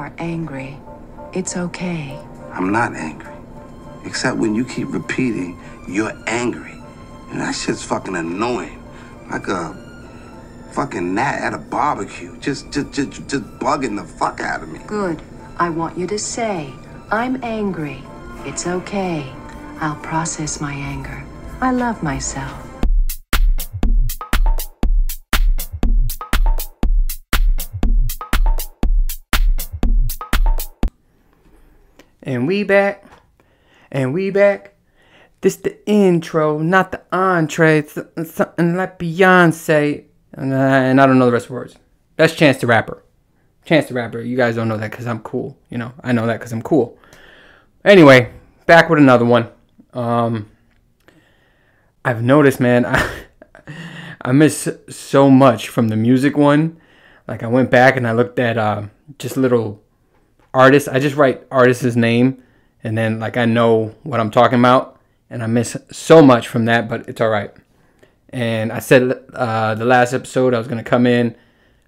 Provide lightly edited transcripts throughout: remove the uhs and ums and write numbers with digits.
are angry. It's okay. I'm not angry. Except when you keep repeating, you're angry. And that shit's fucking annoying. Like a fucking gnat at a barbecue. Just bugging the fuck out of me. Good. I want you to say, I'm angry. It's okay. I'll process my anger. I love myself. And we back. And we back. This the intro, not the entree. It's something like Beyonce. And I don't know the rest of the words. That's Chance the Rapper. Chance the Rapper. You guys don't know that because I'm cool. You know, I know that because I'm cool. Anyway, back with another one. I've noticed, man, I miss so much from the music one. Like, I went back and I looked at just little artists. I just write artist's name, and then, like, I know what I'm talking about. And I miss so much from that, but it's all right. And I said the last episode I was going to come in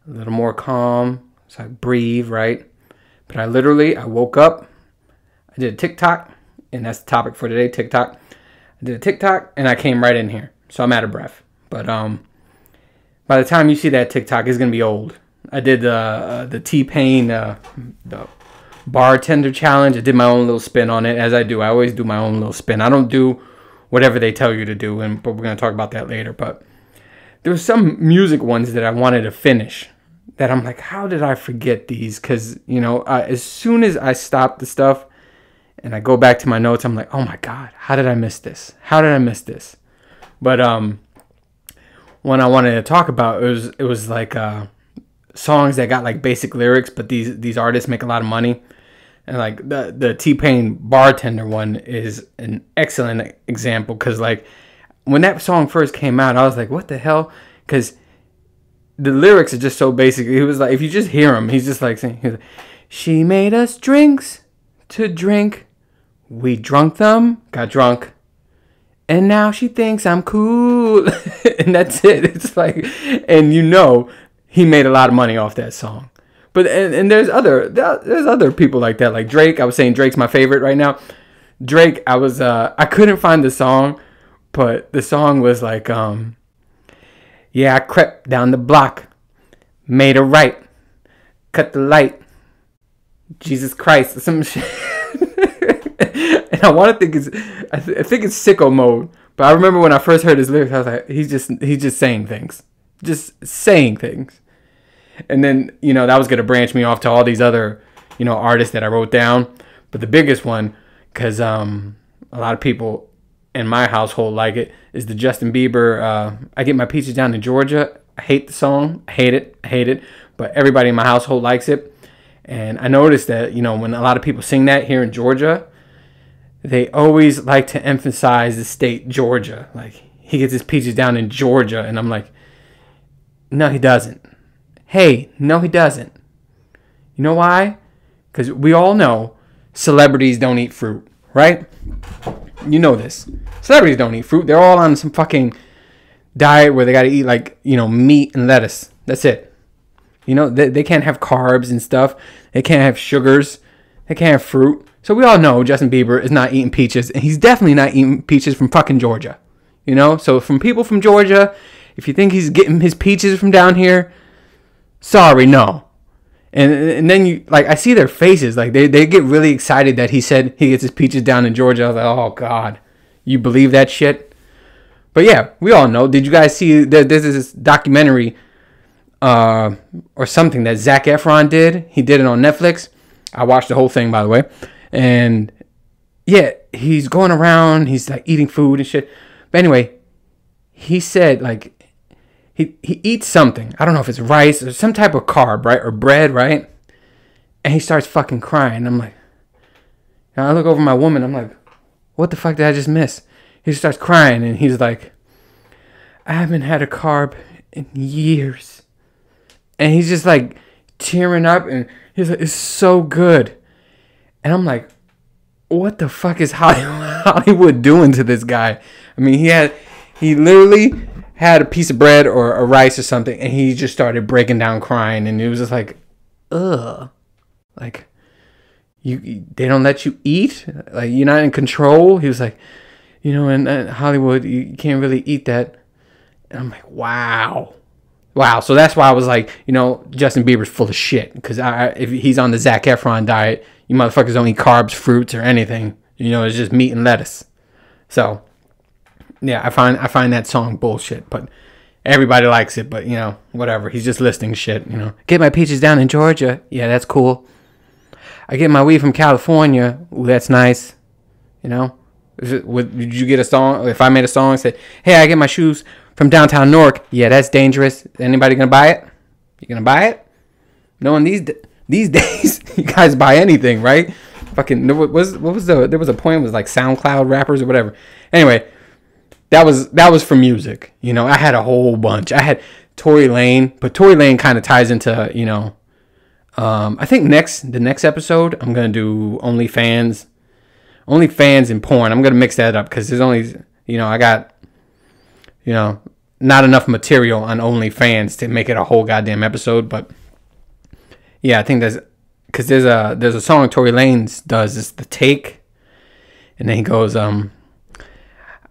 a little more calm. So I breathe, right? But I woke up. I did a TikTok, and that's the topic for today, TikTok. I did a TikTok, and I came right in here. So I'm out of breath. But by the time you see that TikTok, it's going to be old. I did the T-Pain, the bartender challenge. I did my own little spin on it, as I do. I always do my own little spin. I don't do whatever they tell you to do, but we're going to talk about that later. But there were some music ones that I wanted to finish that I'm like, how did I forget these? Because, you know, as soon as I stop the stuff and I go back to my notes, I'm like, oh my God, how did I miss this? How did I miss this? But one I wanted to talk about, it was like songs that got like basic lyrics, but these artists make a lot of money. And like the T-Pain bartender one is an excellent example, because like when that song first came out, I was like, what the hell? Because the lyrics are just so basic. It was like, if you just hear him, he's just like saying, she made us drinks to drink. We drunk them, got drunk. And now she thinks I'm cool. And that's it. It's like, and you know, he made a lot of money off that song. But and there's other people like that, like Drake. I was saying Drake's my favorite right now. Drake, I couldn't find the song, but the song was like, yeah, I crept down the block, made a right, cut the light, Jesus Christ, some shit. And I want to think I think it's Sicko Mode. But I remember when I first heard his lyrics, I was like, he's just saying things, And then, you know, that was going to branch me off to all these other, you know, artists that I wrote down. But the biggest one, because a lot of people in my household like it, is the Justin Bieber, I Get My Peaches Down in Georgia. I hate the song. I hate it. But everybody in my household likes it. And I noticed that, you know, when a lot of people sing that here in Georgia, they always like to emphasize the state Georgia. Like, he gets his peaches down in Georgia. And I'm like, no, he doesn't. Hey, no, he doesn't. You know why? Because we all know celebrities don't eat fruit, right? You know this. Celebrities don't eat fruit. They're all on some fucking diet where they got to eat, like, you know, meat and lettuce. That's it. You know, they can't have carbs and stuff. They can't have sugars. They can't have fruit. So we all know Justin Bieber is not eating peaches. And he's definitely not eating peaches from fucking Georgia. You know? So from people from Georgia, if you think he's getting his peaches from down here, sorry, no. And then you, like, I see their faces. Like, they get really excited that he said he gets his peaches down in Georgia. I was like, oh, God. You believe that shit? But, yeah, we all know. Did you guys see, there's this documentary or something that Zac Efron did? He did it on Netflix. I watched the whole thing, by the way. And, yeah, he's going around. He's, like, eating food and shit. But anyway, he said, like, He eats something. I don't know if it's rice or some type of carb, right? Or bread, right? And he starts fucking crying. I'm like, and I look over my woman. I'm like, what the fuck did I just miss? He starts crying and he's like, I haven't had a carb in years. And he's just like tearing up and he's like, it's so good. And I'm like, what the fuck is Hollywood doing to this guy? I mean, he literally had a piece of bread or a rice or something, and he just started breaking down crying, and it was just like, ugh. Like, they don't let you eat? Like, you're not in control? He was like, you know, in Hollywood, you can't really eat that. And I'm like, wow. So that's why I was like, you know, Justin Bieber's full of shit. Because if he's on the Zac Efron diet, you motherfuckers don't eat carbs, fruits, or anything. You know, it's just meat and lettuce. So, yeah, I find that song bullshit. But everybody likes it. But, you know, whatever. He's just listing shit, you know. Get my peaches down in Georgia. Yeah, that's cool. I get my weed from California. Ooh, that's nice. You know. Did you get a song? If I made a song and said, hey, I get my shoes from downtown Newark. Yeah, that's dangerous. Anybody gonna buy it? You gonna buy it? No one these days, you guys buy anything, right? Fucking, there was a point, it was like SoundCloud rappers or whatever. Anyway, that was for music. You know, I had a whole bunch. I had Tory Lane, but Tory Lane kind of ties into, you know, I think the next episode I'm gonna do OnlyFans and porn. I'm gonna mix that up because there's only, you know, I got, you know, not enough material on OnlyFans to make it a whole goddamn episode. But yeah, I think there's a song Tory Lanez does. It's The Take, and then he goes, I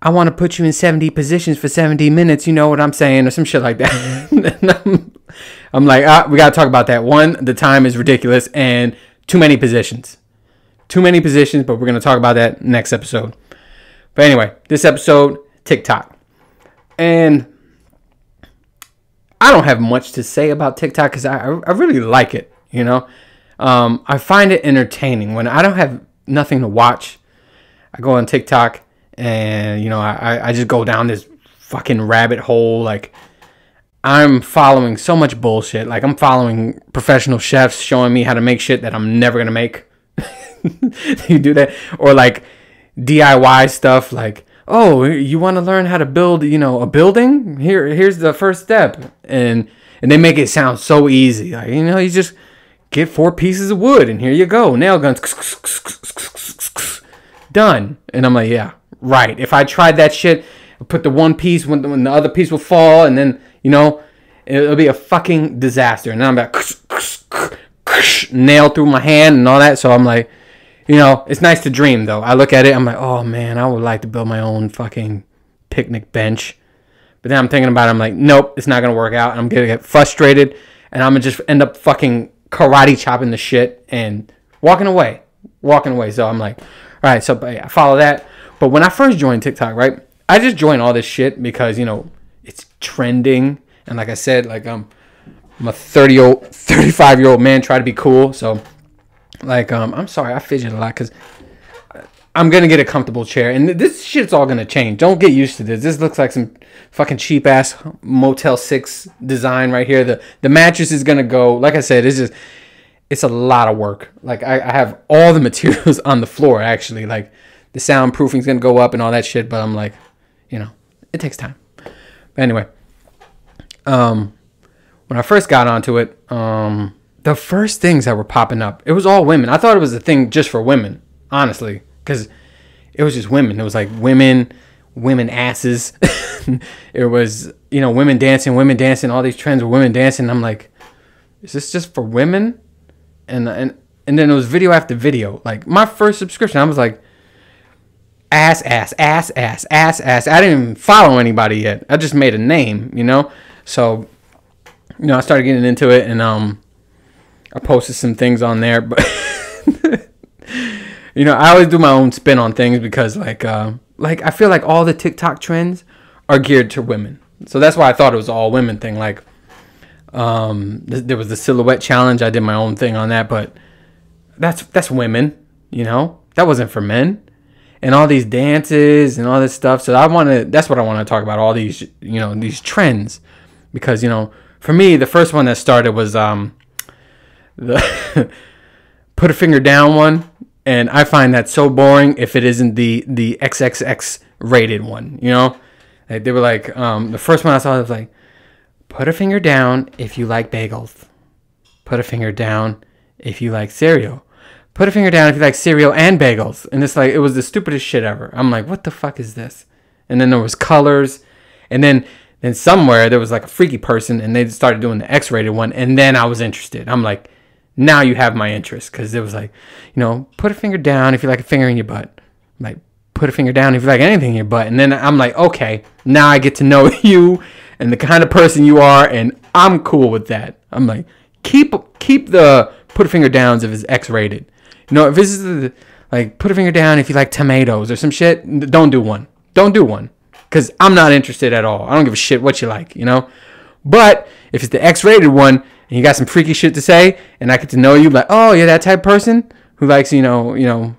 want to put you in 70 positions for 70 minutes. You know what I'm saying, or some shit like that. I'm like, we gotta talk about that. One, the time is ridiculous, and too many positions, but we're gonna talk about that next episode. But anyway, this episode, TikTok. And I don't have much to say about TikTok because I really like it, you know. I find it entertaining. When I don't have nothing to watch, I go on TikTok and, you know, I just go down this fucking rabbit hole. Like, I'm following so much bullshit. Like, I'm following professional chefs showing me how to make shit that I'm never going to make. You do that? Or like DIY stuff like, oh, you want to learn how to build, you know, a building? Here's the first step. And they make it sound so easy. Like, you know, you just get 4 pieces of wood and here you go. Nail guns. Done. And I'm like, yeah, right. If I tried that shit, I'll put the one piece when the other piece will fall, and then, you know, it'll be a fucking disaster. And then I'm like, nail through my hand and all that. So I'm like, you know, it's nice to dream, though. I look at it, I'm like, oh, man, I would like to build my own fucking picnic bench. But then I'm thinking about it, I'm like, nope, it's not going to work out. I'm going to get frustrated, and I'm going to just end up fucking karate chopping the shit and walking away. So I'm like, all right, so I follow that. But when I first joined TikTok, right, I just joined all this shit because, you know, it's trending. And like I said, like, I'm a 35-year-old man trying to be cool, so... Like, I'm sorry, I fidget a lot because I'm going to get a comfortable chair. And this shit's all going to change. Don't get used to this. This looks like some fucking cheap-ass Motel 6 design right here. The mattress is going to go, like I said, it's a lot of work. Like, I have all the materials on the floor, actually. Like, the soundproofing is going to go up and all that shit. But I'm like, you know, it takes time. But anyway, when I first got onto it, the first things that were popping up, it was all women. I thought it was a thing just for women, honestly, because it was just women. It was like women asses. It was, you know, women dancing, all these trends with women dancing. I'm like, is this just for women? And then it was video after video. Like, my first subscription, I was like, ass. I didn't even follow anybody yet. I just made a name, you know? So, you know, I started getting into it, and I posted some things on there, but you know, I always do my own spin on things because, like I feel like all the TikTok trends are geared to women, so that's why I thought it was all women thing. Like, there was the silhouette challenge. I did my own thing on that, but that's women, you know. That wasn't for men, and all these dances and all this stuff. So that's what I want to talk about. All these, you know, these trends, because, you know, for me, the first one that started was the put a finger down one, and I find that so boring if it isn't the XXX rated one, you know. Like, they were like, the first one I saw was like, put a finger down if you like bagels, put a finger down if you like cereal, put a finger down if you like cereal and bagels. And it's like, it was the stupidest shit ever. I'm like, what the fuck is this? And then there was colors, and then somewhere there was like a freaky person, and they started doing the X-rated one, and then I was interested. I'm like, now you have my interest, because it was like, put a finger down if you like a finger in your butt. Like, put a finger down if you like anything in your butt. And then I'm like, okay, now I get to know you and the kind of person you are, and I'm cool with that. I'm like, keep the put a finger downs if it's X-rated. If this is like, put a finger down if you like tomatoes or some shit, don't do one. Don't do one. Because I'm not interested at all. I don't give a shit what you like, But if it's the X-rated one and you got some freaky shit to say and I get to know you, like, oh, you're that type of person who likes, a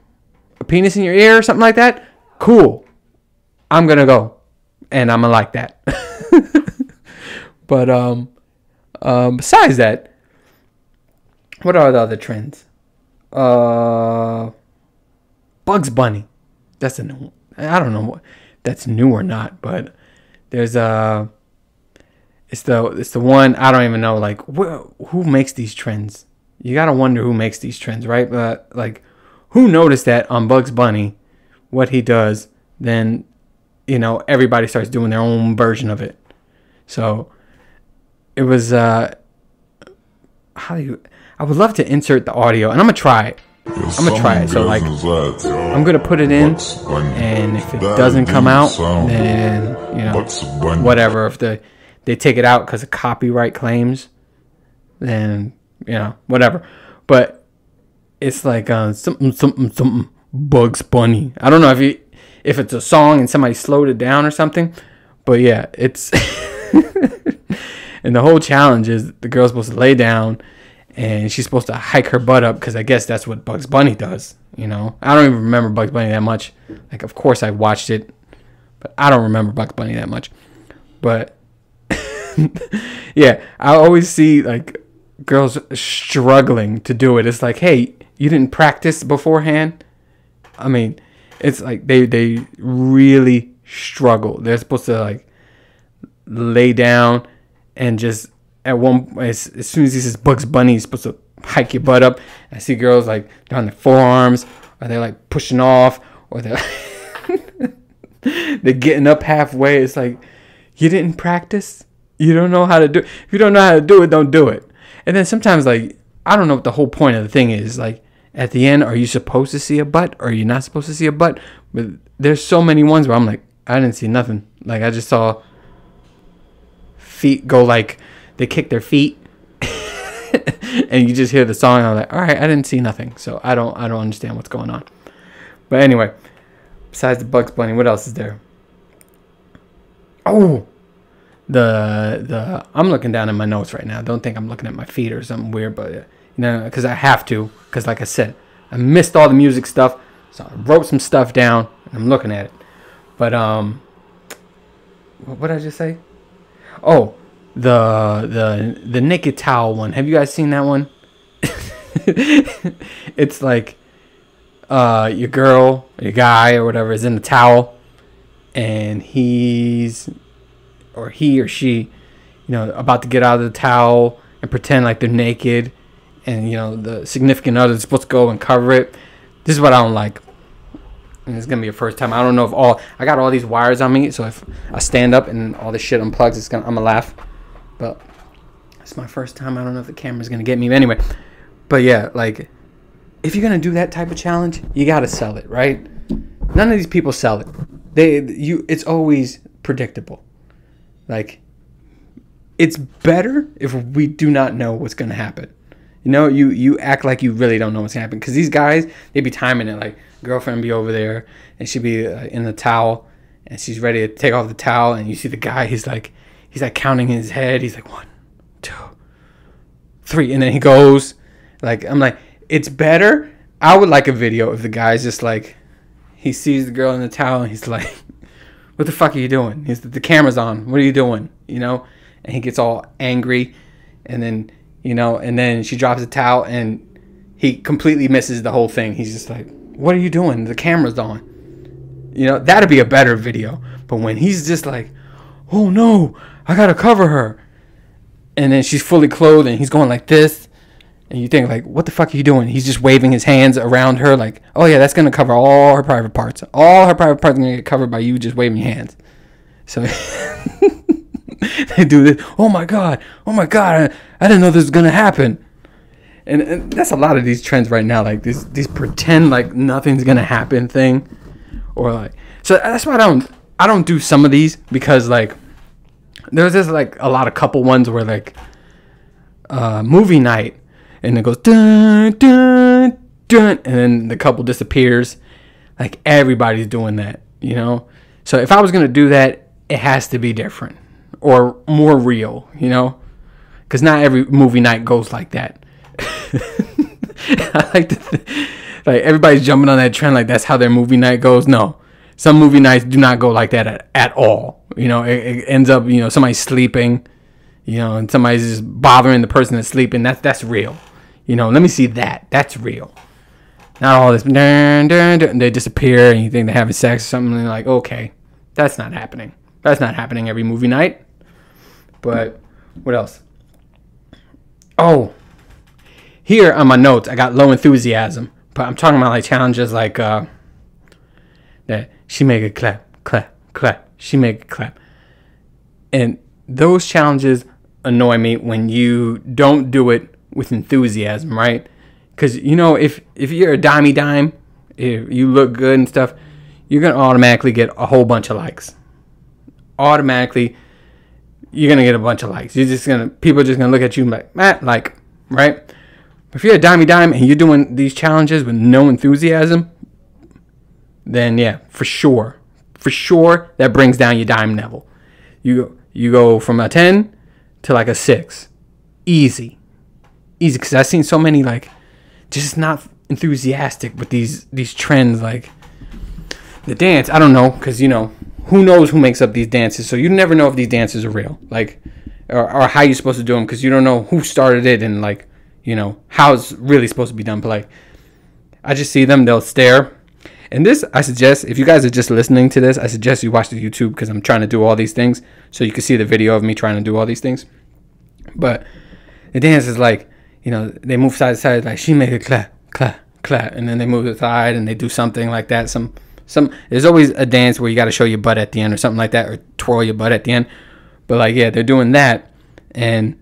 penis in your ear or something like that, cool. I'm going to go. And I'm going to like that. But besides that, what are the other trends? Bugs Bunny. That's a new one. I don't know if that's new or not, but there's it's the one, I don't even know, like, who makes these trends? You gotta wonder who makes these trends, right? But like, who noticed that on Bugs Bunny, what he does, then everybody starts doing their own version of it. So it was I would love to insert the audio, and I'm gonna try it. So like, I'm gonna put it in, and if it doesn't come out, then whatever. If they take it out because of copyright claims, then whatever. But it's like something Bugs Bunny. I don't know if it's a song and somebody slowed it down or something, but yeah, it's and the whole challenge is the girl's supposed to lay down and she's supposed to hike her butt up, because I guess that's what Bugs Bunny does. I don't even remember Bugs Bunny that much. Like, of course I watched it, but I don't remember Bugs Bunny that much. But yeah, I always see like girls struggling to do it. It's like, hey, you didn't practice beforehand. I mean, it's like they really struggle. They're supposed to like lay down and just as soon as he says Bugs Bunny, he's supposed to hike your butt up. I see girls like they're on their forearms, or they're like pushing off, or they're they're getting up halfway. It's like, you didn't practice. You don't know how to do it. If you don't know how to do it, don't do it. And then sometimes, like, I don't know what the whole point of the thing is. Like, at the end, are you supposed to see a butt, or are you not supposed to see a butt? But there's so many ones where I'm like, I didn't see nothing. Like, I just saw feet go, like, they kick their feet, and you just hear the song, and I'm like, all right, I didn't see nothing. So I don't understand what's going on. But anyway, besides the Bugs Bunny, what else is there? Oh, I'm looking down at my notes right now. Don't think I'm looking at my feet or something weird, but because I have to, because like I said, I missed all the music stuff, so I wrote some stuff down and I'm looking at it. But what did I just say? Oh, the naked towel one. Have you guys seen that one? It's like your girl, your guy, or whatever is in the towel, and he or she, about to get out of the towel and pretend like they're naked, and the significant other is supposed to go and cover it. This is what I don't like. And it's gonna be a first time. I don't know if I got all these wires on me, so if I stand up and all this shit unplugs, I'm gonna laugh. But it's my first time. I don't know if the camera's gonna get me. But anyway, but yeah, like, if you're gonna do that type of challenge, you gotta sell it, right? None of these people sell it. It's always predictable. Like, it's better if we do not know what's gonna happen. You act like you really don't know what's happening, because these guys, they be timing it. Like, girlfriend be over there and she'd be in the towel, and she's ready to take off the towel, and you see the guy, he's like counting in his head. He's like 1, 2, 3, and then he goes. Like, I'm like, it's better. I would like a video if the guy's just like, he sees the girl in the towel and he's like, what the fuck are you doing? The camera's on. What are you doing? And he gets all angry, and then and then she drops the towel and he completely misses the whole thing. He's just like, what are you doing? The camera's on. That'd be a better video. But when he's just like, oh no, I gotta cover her, and then she's fully clothed and he's going like this, and you think like, what the fuck are you doing? He's just waving his hands around her like, oh yeah, that's gonna cover all her private parts. All her private parts are gonna get covered by you just waving your hands. So they do this. Oh my god, I didn't know this was gonna happen. And that's a lot of these trends right now, like these pretend like nothing's gonna happen thing, or like, so that's why I don't do some of these, because like there's just like a lot of couple ones where like movie night, and it goes dun dun dun, and then the couple disappears. Like everybody's doing that, you know. So if I was gonna do that, it has to be different or more real, you know, because not every movie night goes like that. I like to like everybody's jumping on that trend like that's how their movie night goes. No, some movie nights do not go like that at all. You know, it ends up, you know, somebody's sleeping, you know, and somebody's just bothering the person that's sleeping. That's real. You know, let me see that. That's real. Not all this dun, dun, dun, they disappear and you think they're having sex or something, and you're like, okay, that's not happening. That's not happening every movie night. But what else? Oh, here on my notes, I got low enthusiasm. But I'm talking about like challenges like that she make a clap, clap, clap. She make a clap. And those challenges annoy me when you don't do it with enthusiasm, right? Because, you know, if you're a dime, if you look good and stuff, you're going to automatically get a whole bunch of likes. Automatically, you're going to get a bunch of likes. People are just going to look at you like, like, right? If you're a dime and you're doing these challenges with no enthusiasm, then yeah, for sure, that brings down your dime level. You go from a 10 to like a 6, easy, because I've seen so many like just not enthusiastic with these trends, like the dance. I don't know, because you know, who knows who makes up these dances, so you never know if these dances are real, like, or how you're supposed to do them, because you don't know who started it and like, you know, how it's really supposed to be done. But like, I just see them, they'll stare. And this, I suggest, if you guys are just listening to this, I suggest you watch the YouTube, because I'm trying to do all these things, so you can see the video of me trying to do all these things. But the dance is like, you know, they move side to side, like she make a clap, clap, clap, and then they move to the side and they do something like that. Some there's always a dance where you got to show your butt at the end or something like that, or twirl your butt at the end. But like, yeah, they're doing that, and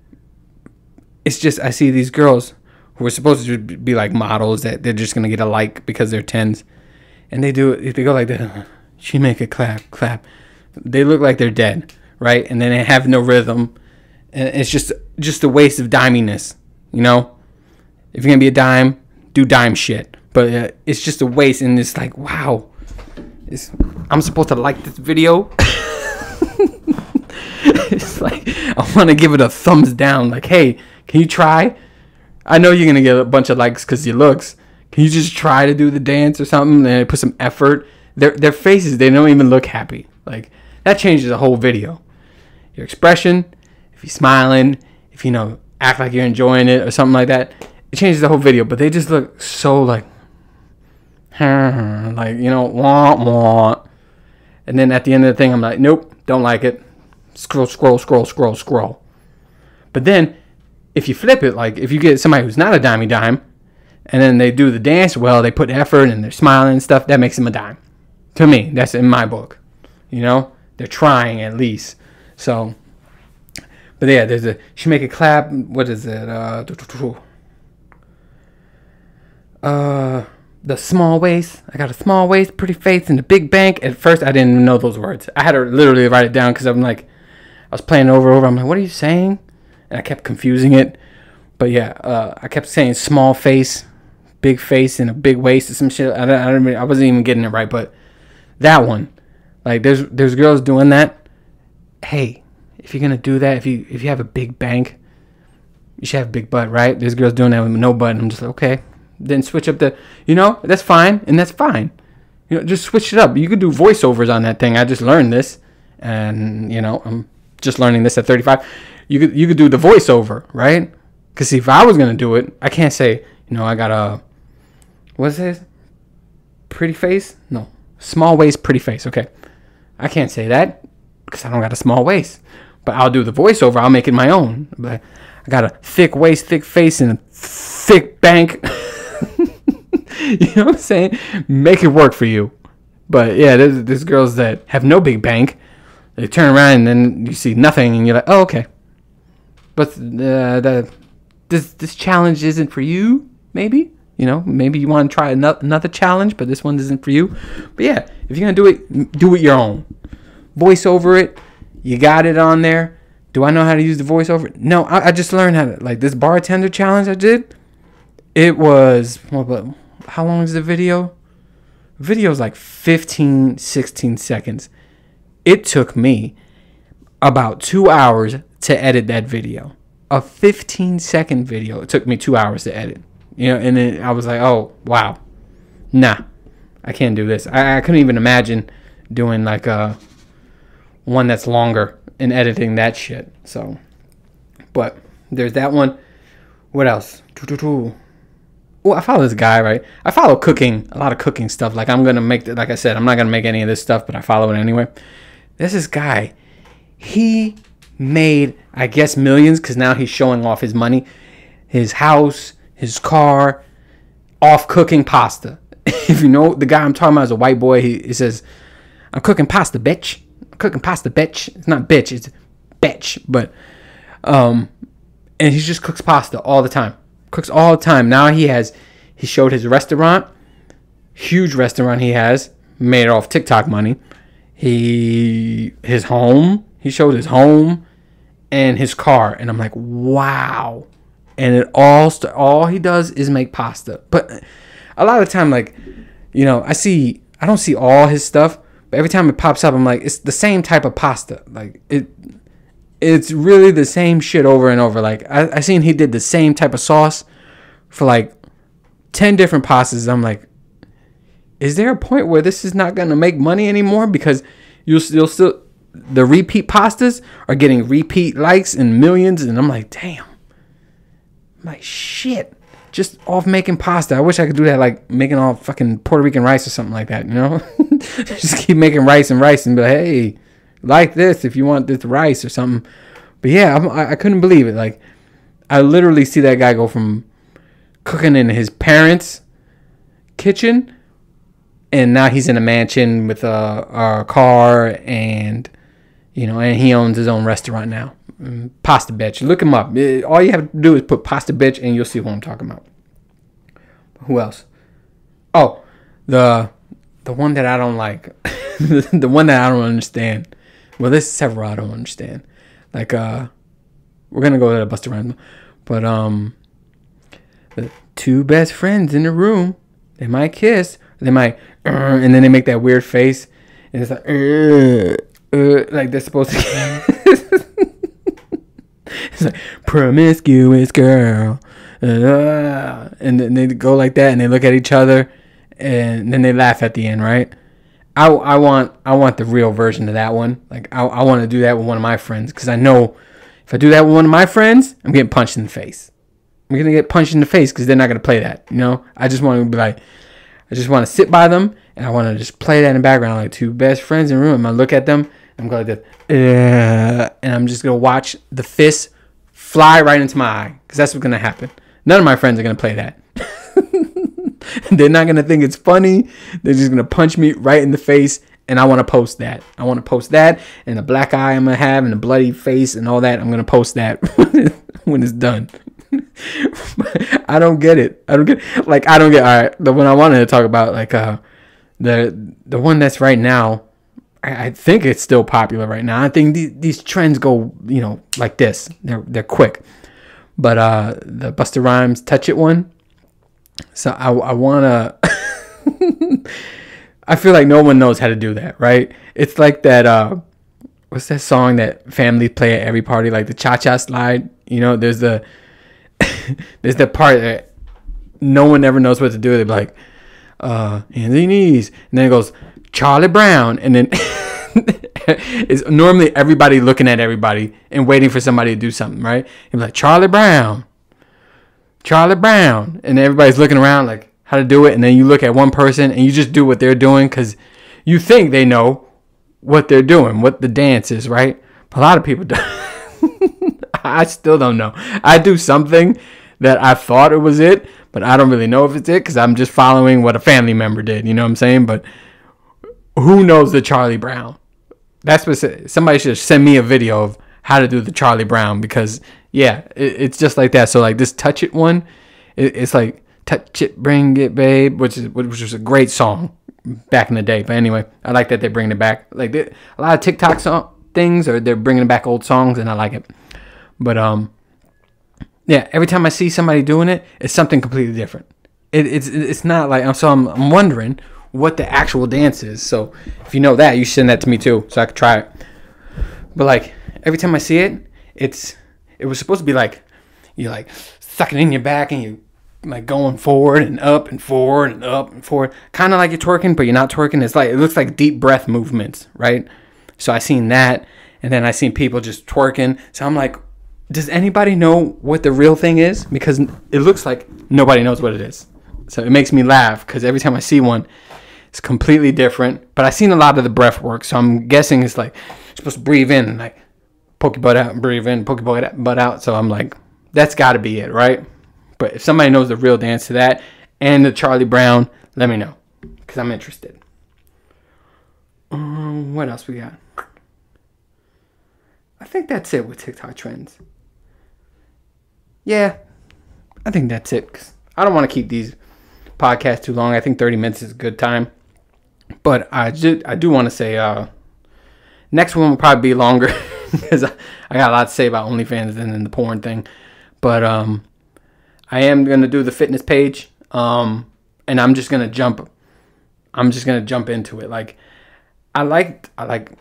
it's just, I see these girls who are supposed to be like models that they're just gonna get a like because they're 10s, and they do it. They go like that. She make a clap, clap. They look like they're dead, right? And then they have no rhythm, and it's just a waste of diminess, you know. If you're gonna be a dime, do dime shit. But it's just a waste, and it's like, wow, I'm supposed to like this video. It's like, I want to give it a thumbs down. Like, hey, can you try? I know you're gonna get a bunch of likes because your looks. Can you just try to do the dance or something and put some effort? Their faces, they don't even look happy. Like, that changes the whole video. Your expression, if you're smiling, if you know, act like you're enjoying it or something like that, it changes the whole video. But they just look so like you know, wah wah. And then at the end of the thing, I'm like, nope, don't like it. Scroll. But then, if you flip it, like if you get somebody who's not a dime, and then they do the dance well, they put effort and they're smiling and stuff, that makes them a dime. To me, that's in my book. You know, they're trying at least. So, but yeah, she make a clap. What is it? The small waist. I got a small waist, pretty face, and a big bank. At first, I didn't even know those words. I had to literally write it down because I'm like, I was playing over. I'm like, what are you saying? And I kept confusing it. But yeah, I kept saying small face, big face, and a big waist or some shit. I wasn't even getting it right. But that one, like, there's girls doing that. Hey, if you're gonna do that, if you have a big bank, you should have a big butt, right? There's girls doing that with no butt, and I'm just like, okay. Then switch up the, you know, that's fine, and that's fine. You know, just switch it up. You could do voiceovers on that thing. I just learned this, and you know, I'm just learning this at 35. You could do the voiceover, right? Because if I was gonna do it, I can't say, you know, I got a, what's this? Pretty face? No, small waist, pretty face. Okay, I can't say that because I don't got a small waist. But I'll do the voiceover. I'll make it my own. But I got a thick waist, thick face, and a thick bank. You know what I'm saying? Make it work for you. But yeah, there's girls that have no big bank. They turn around and then you see nothing, and you're like, oh, okay. But this challenge isn't for you, maybe. You know, maybe you want to try another challenge, but this one isn't for you. But yeah, if you're going to do it your own. Voice over it. You got it on there. Do I know how to use the voiceover? No, I just learned how to, like this bartender challenge I did. It was, how long is the video? The video is like 15, 16 seconds. It took me about 2 hours to edit that video. A 15-second video. It took me 2 hours to edit. You know, and then I was like, oh, wow. Nah, I can't do this. I couldn't even imagine doing like one that's longer and editing that shit. So, but there's that one. What else? Oh, I follow this guy, right? I follow cooking, a lot of cooking stuff. Like I'm going to make, like I said, I'm not going to make any of this stuff, but I follow it anyway. There's this guy. He made, I guess, millions because now he's showing off his money, his house, his car, off cooking pasta. If you know the guy I'm talking about is a white boy. He says, I'm cooking pasta, bitch. I'm cooking pasta, bitch. It's not bitch, it's bitch. But, and he just cooks pasta all the time. Cooks all the time. Now he showed his restaurant. Huge restaurant he has. Made it off TikTok money. His home. He showed his home and his car. And I'm like, wow. And it all he does is make pasta. But a lot of the time, like, you know, I don't see all his stuff, but every time it pops up, I'm like, it's the same type of pasta. Like it's really the same shit over and over. Like I seen he did the same type of sauce for like 10 different pastas. I'm like, is there a point where this is not gonna make money anymore? Because you'll still the repeat pastas are getting repeat likes and millions, and I'm like, damn. Like shit, just off making pasta. I wish I could do that, like making all fucking Puerto Rican rice or something like that, you know? Just keep making rice and be like, hey, like this if you want this rice or something. But yeah, I couldn't believe it. Like, I literally see that guy go from cooking in his parents' kitchen, and now he's in a mansion with a car, and you know, and he owns his own restaurant now. Pasta bitch. Look him up. All you have to do is put pasta bitch and you'll see who I'm talking about. Who else? Oh, the one that I don't like. The one that I don't understand. Well, there's several I don't understand. Like we're gonna go to Busta Rhymes, but the two best friends in the room, they might kiss, they might and then they make that weird face, and it's like they're supposed to kiss. It's like promiscuous girl, and then they go like that, and they look at each other, and then they laugh at the end, right? I want the real version of that one. Like I want to do that with one of my friends, because I know if I do that with one of my friends, I'm getting punched in the face. I'm gonna get punched in the face because they're not gonna play that. You know, I just want to be like, I just want to sit by them, and I want to just play that in the background, like two best friends in the room. I look at them, I'm going like this, and I'm just gonna watch the fist fly right into my eye, because that's what's gonna happen. None of my friends are gonna play that. They're not gonna think it's funny. They're just gonna punch me right in the face, and I want to post that. I want to post that, and the black eye I'm gonna have, and the bloody face, and all that. I'm gonna post that when it's done. I don't get it. I don't get. All right. The one I wanted to talk about, like the one that's right now. I think it's still popular right now. I think these trends go, you know, like this. They're quick. But the Busta Rhymes Touch It one. So I wanna. I feel like no one knows how to do that, right? It's like that. What's that song that families play at every party? Like the cha-cha slide. You know, there's the part that no one ever knows what to do. They're like, hands and knees, and then it goes Charlie Brown, and then it's normally everybody looking at everybody and waiting for somebody to do something, right? And like Charlie Brown, and everybody's looking around like how to do it, and then you look at one person and you just do what they're doing because you think they know what they're doing, what the dance is, right? But a lot of people don't. I still don't know. I do something that I thought it was it, but I don't really know if it's it because I'm just following what a family member did. You know what I'm saying? But who knows the Charlie Brown? That's what somebody should send me a video of how to do the Charlie Brown, because Yeah, it's just like that. So like this Touch It one, it's like Touch It, Bring It, Babe, which was a great song back in the day. But anyway, I like that they're bringing it back. Like a lot of TikTok things, or they're bringing back old songs, and I like it. But yeah, every time I see somebody doing it, it's something completely different. It's not like, so I'm wondering what the actual dance is. So if you know that, you send that to me too, so I could try it. But like every time I see it, it was supposed to be like you like sucking in your back and you like going forward and up and forward and up and forward, kind of like you're twerking, but you're not twerking. It's like, it looks like deep breath movements, right? So I seen that, and then I seen people just twerking. So I'm like, does anybody know what the real thing is? Because it looks like nobody knows what it is. So it makes me laugh because every time I see one, it's completely different. But I've seen a lot of the breath work, so I'm guessing it's like you're supposed to breathe in and like poke your butt out and breathe in, poke your butt out. So I'm like, that's got to be it, right? But if somebody knows the real dance to that and the Charlie Brown, let me know because I'm interested. What else we got? I think that's it with TikTok trends. Yeah, I think that's it. 'Cause I don't want to keep these podcasts too long. I think 30 minutes is a good time. But I do want to say next one will probably be longer because I got a lot to say about OnlyFans and then the porn thing. But I am going to do the fitness page, and I'm just going to jump into it. Like I like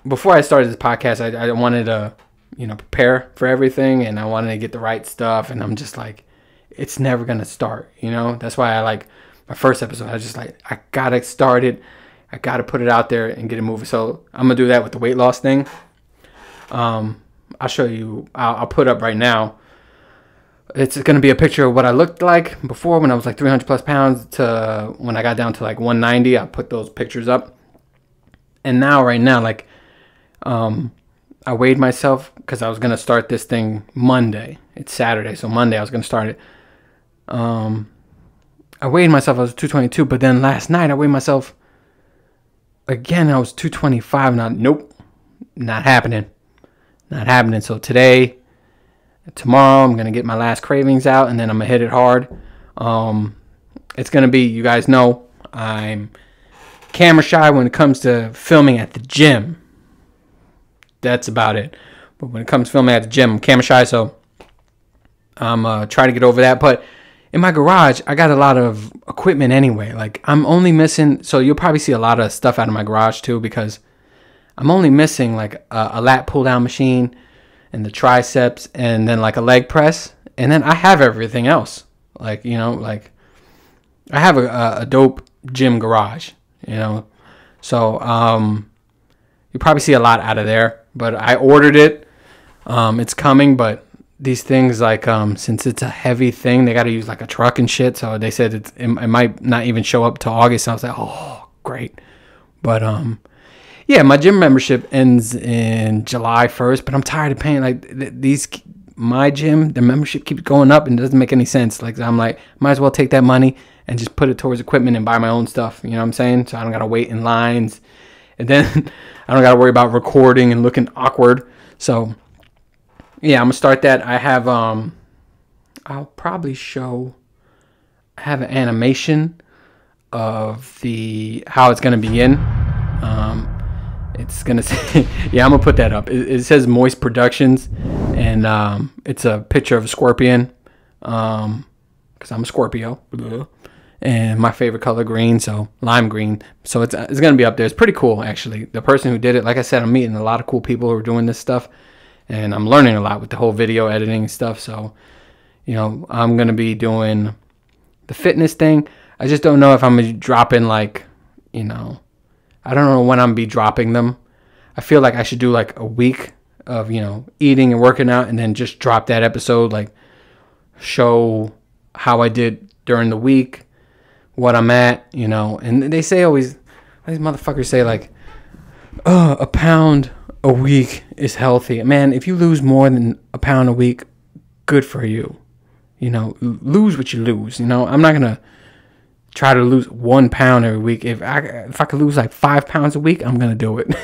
before I started this podcast, I wanted to, prepare for everything, and I wanted to get the right stuff, and I'm just like, it's never going to start, That's why I like my first episode. I was just like, I got to start it. I got to put it out there and get it moving. So I'm going to do that with the weight loss thing. I'll show you. I'll put up right now. It's going to be a picture of what I looked like before when I was like 300 plus pounds to when I got down to like 190. I put those pictures up. And now, right now, like, I weighed myself because I was going to start this thing Monday. It's Saturday, so Monday I was going to start it. I weighed myself, I was 222, but then last night I weighed myself again, I was 225. Nope, not happening. Not happening. So today, tomorrow, I'm going to get my last cravings out, and then I'm going to hit it hard. It's going to be, you guys know, I'm camera shy when it comes to filming at the gym. That's about it. But when it comes to filming at the gym, I'm camera shy, so I'm trying to get over that. But in my garage, I got a lot of equipment anyway. Like, I'm only missing, so you'll probably see a lot of stuff out of my garage too, because I'm only missing like a lat pull down machine and the triceps and then like a leg press. And then I have everything else. Like, like I have a dope gym garage, So you probably see a lot out of there. But I ordered it. It's coming, but these things, like, since it's a heavy thing, they got to use like a truck and shit. So they said it might not even show up till August. So I was like, oh, great. But yeah, my gym membership ends in July 1st. But I'm tired of paying my gym. The membership keeps going up and it doesn't make any sense. Like, I'm like, might as well take that money and just put it towards equipment and buy my own stuff. You know what I'm saying? So I don't gotta wait in lines, and then I don't gotta worry about recording and looking awkward. So yeah, I'm gonna start that. I have I'll probably show. I have an animation of how it's gonna begin. It's gonna say, yeah, I'm gonna put that up. It says Moist Productions, and it's a picture of a scorpion, because I'm a Scorpio, and my favorite color green, so lime green. So it's gonna be up there. It's pretty cool, actually. The person who did it, like I said, I'm meeting a lot of cool people who are doing this stuff, and I'm learning a lot with the whole video editing stuff. So, I'm gonna be doing the fitness thing. I just don't know if I'm gonna be dropping like, I don't know when I'm gonna be dropping them. I feel like I should do like a week of, eating and working out, and then just drop that episode, like show how I did during the week, what I'm at, and they say always, these motherfuckers say like, oh, a pound a week is healthy. Man, if you lose more than a pound a week, good for you. Lose what you lose. I'm not gonna try to lose 1 pound every week. If I could lose like 5 pounds a week, I'm gonna do it.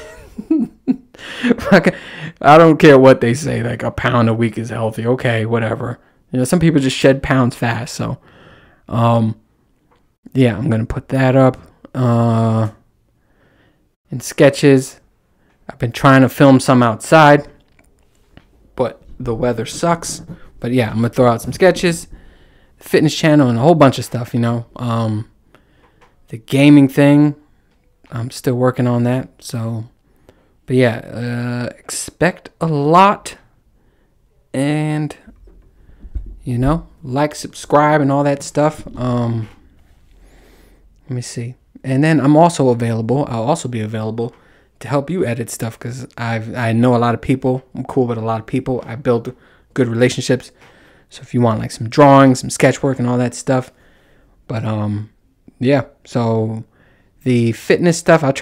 I don't care what they say. Like a pound a week is healthy. Okay, whatever. You know, some people just shed pounds fast. So, yeah, I'm gonna put that up. In sketches, I've been trying to film some outside, but the weather sucks. But yeah, I'm gonna throw out some sketches, fitness channel, and a whole bunch of stuff. You know, the gaming thing, I'm still working on that. So, but yeah, expect a lot, and you know, like, subscribe, and all that stuff. Let me see. And then I'm also available. I'll also be available to help you edit stuff, because I know a lot of people. I'm cool with a lot of people. I build good relationships. So if you want like some drawings, some sketch work, and all that stuff. But yeah. So the fitness stuff, I'll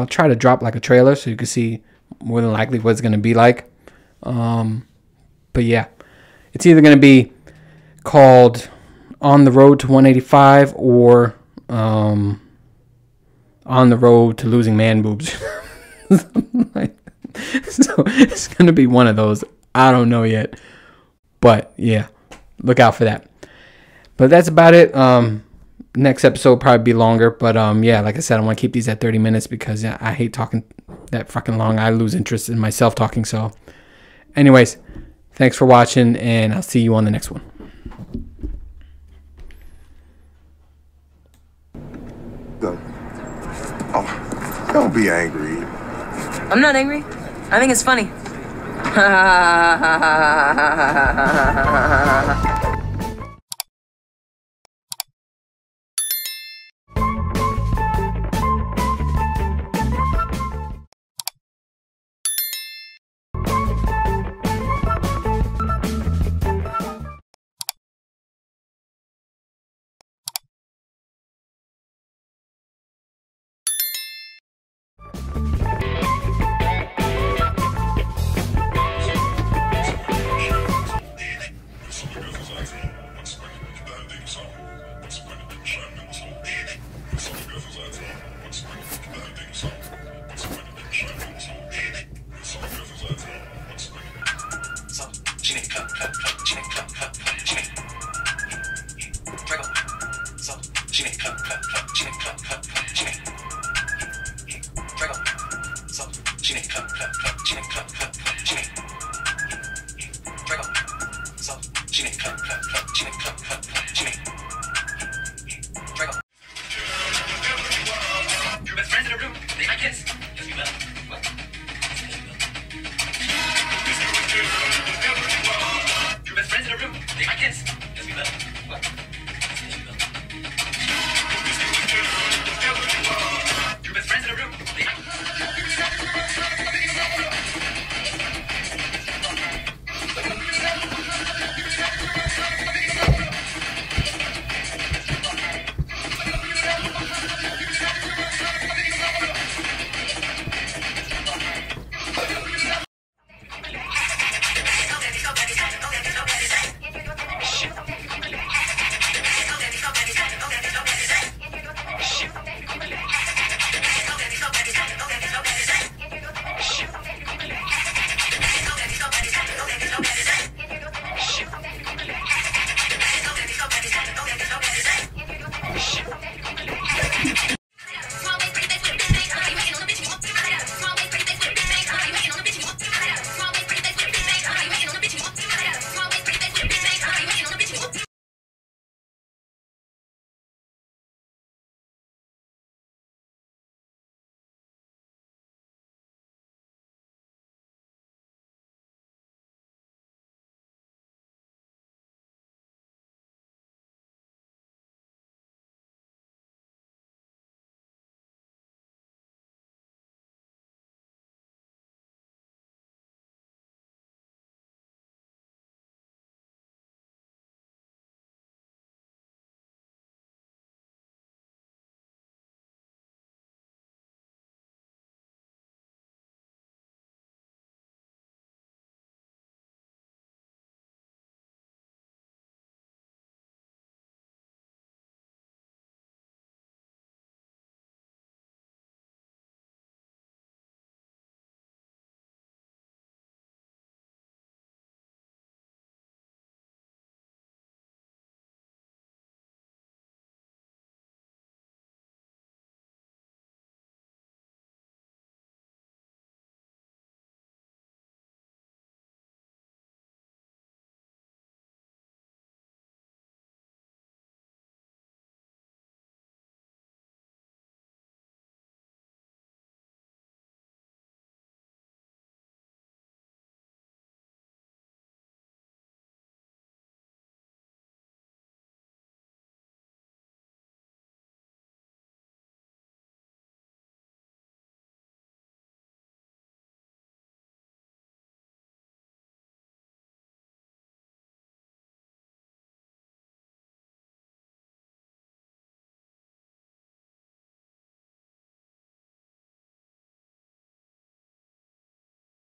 try to drop like a trailer so you can see more than likely what it's gonna be like. But yeah, it's either gonna be called On the Road to 185 or On the Road to Losing Man Boobs. So it's going to be one of those. I don't know yet. But yeah, look out for that. But that's about it. Next episode will probably be longer. But yeah, like I said, I want to keep these at 30 minutes because I hate talking that fucking long. I lose interest in myself talking. So anyways, thanks for watching, and I'll see you on the next one. Oh, don't be angry. I'm not angry. I think it's funny. She make clap, clap, clap. She make clap, clap.